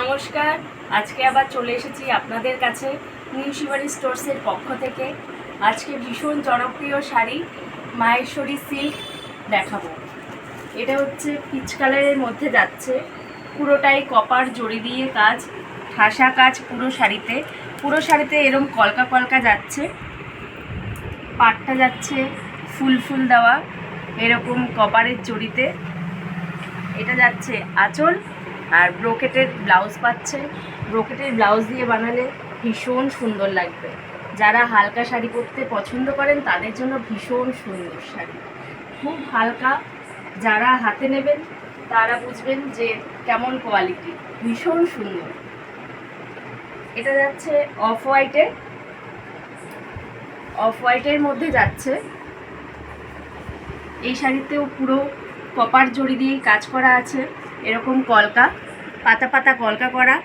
নমস্কার, আজকে আবার চলে এসেছি আপনাদের কাছে নিউ শিবানী স্টোর্সের পক্ষ থেকে। আজকে ভীষণ জনপ্রিয় শাড়ি মাহেশ্বরী সিল্ক দেখাবো। এটা হচ্ছে পিচ কালারের মধ্যে যাচ্ছে, পুরোটাই কপার জড়ি দিয়ে কাজ, ঠাসা কাজ পুরো শাড়িতে এরকম কলকা কলকা যাচ্ছে। পাটটা যাচ্ছে ফুল ফুল দেওয়া এরকম কপারের জড়িতে। এটা যাচ্ছে আঁচল আর ব্রোকেটের ব্লাউজ পাচ্ছে। ব্রোকেটের ব্লাউজ দিয়ে বানালে ভীষণ সুন্দর লাগবে। যারা হালকা শাড়ি পরতে পছন্দ করেন তাদের জন্য ভীষণ সুন্দর শাড়ি, খুব হালকা। যারা হাতে নেবেন তারা বুঝবেন যে কেমন কোয়ালিটি, ভীষণ সুন্দর। এটা যাচ্ছে অফ হোয়াইটের মধ্যে যাচ্ছে। এই শাড়িতেও পুরো কপার জড়ি দিয়ে কাজ করা আছে, এরকম কলকা পাতা পাতা কলকা করা।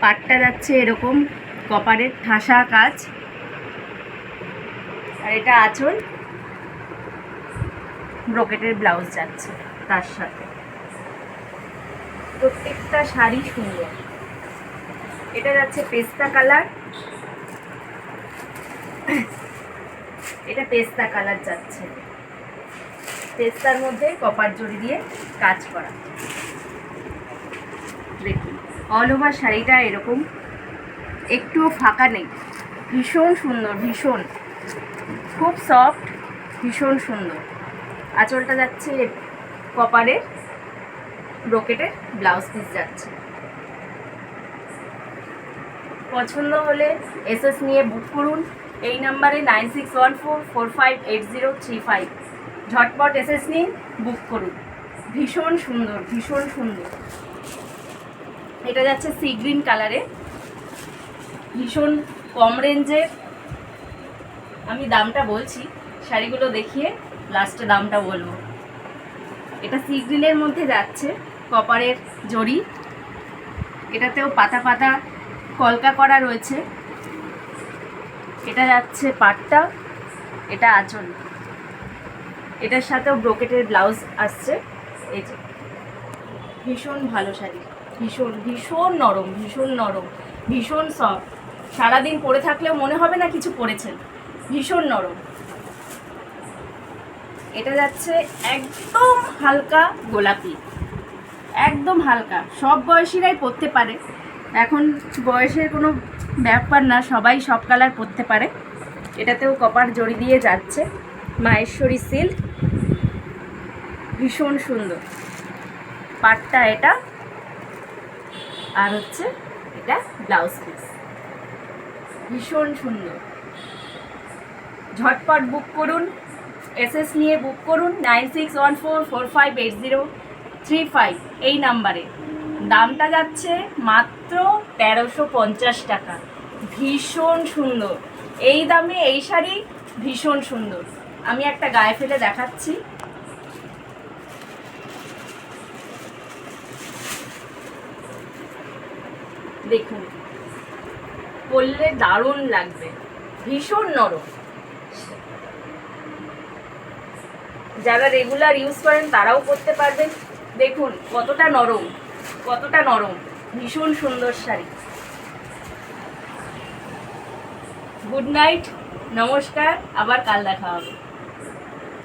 পাটটা যাচ্ছে এরকম কপারের ঠাসা কাজ, আর এটা আঁচল, ব্রোকেটের ব্লাউজ যাচ্ছে তার সাথে। প্রত্যেকটা শাড়ি সুন্দর। এটা যাচ্ছে পেস্তা কালার, এটা পেস্তা কালার যাচ্ছে, পেস্তার মধ্যে কপার জড়ি দিয়ে কাজ করা। দেখুন অল ওভার শাড়িটা এরকম, একটুও ফাঁকা নেই, ভীষণ সুন্দর, ভীষণ খুব সফট, ভীষণ সুন্দর। আঁচলটা যাচ্ছে কপারের, ব্রোকেটের ব্লাউজ পিস যাচ্ছে। পছন্দ হলে এসএস নিয়ে বুক করুন এই নাম্বারে 9614458035। ঝটপট এসএস নিন, বুক করুন। ভীষণ সুন্দর, ভীষণ সুন্দর। এটা যাচ্ছে সি গ্রিন কালারে, ভীষণ কম রেঞ্জের। আমি দামটা বলছি, শাড়িগুলো দেখিয়ে লাস্টে দামটা বলবো। এটা সি গ্রিনের মধ্যে যাচ্ছে, কপারের জড়ি, এটাতেও পাতা পাতা কলকা করা রয়েছে। এটা যাচ্ছে পাটটা, এটা আঁচল, এটার সাথেও ব্রোকেটের ব্লাউজ আসছে। এই যে ভীষণ ভালো শাড়ি, ভীষণ ভীষণ নরম, ভীষণ নরম, ভীষণ সফট। সারাদিন পরে থাকলেও মনে হবে না কিছু পরেছেন, ভীষণ নরম। এটা যাচ্ছে একদম হালকা গোলাপি, একদম হালকা, সব বয়সীরাই পরতে পারে। এখন বয়সের কোনো ব্যাপার না, সবাই সব কালার পরতে পারে। এটাতেও কপার জড়ি দিয়ে যাচ্ছে, মাহেশ্বরী সিল্ক, ভীষণ সুন্দর। পাটটা এটা, আর হচ্ছে এটা ব্লাউজ পিস, ভীষণ সুন্দর। ঝটপট বুক করুন, এসএস নিয়ে বুক করুন 9614458035 এই নাম্বারে। দামটা যাচ্ছে মাত্র 1350 টাকা, ভীষণ সুন্দর। এই দামে এই শাড়ি ভীষণ সুন্দর। আমি একটা গায়ে ফেলে দেখাচ্ছি। দেখুন পরলে দারুণ লাগবে, ভীষণ নরম। যারা রেগুলার ইউজ করেন তারাও করতে পারবেন। দেখুন কতটা নরম, কতটা নরম, ভীষণ সুন্দর শাড়ি। গুড নাইট, নমস্কার, আবার কাল দেখা হবে।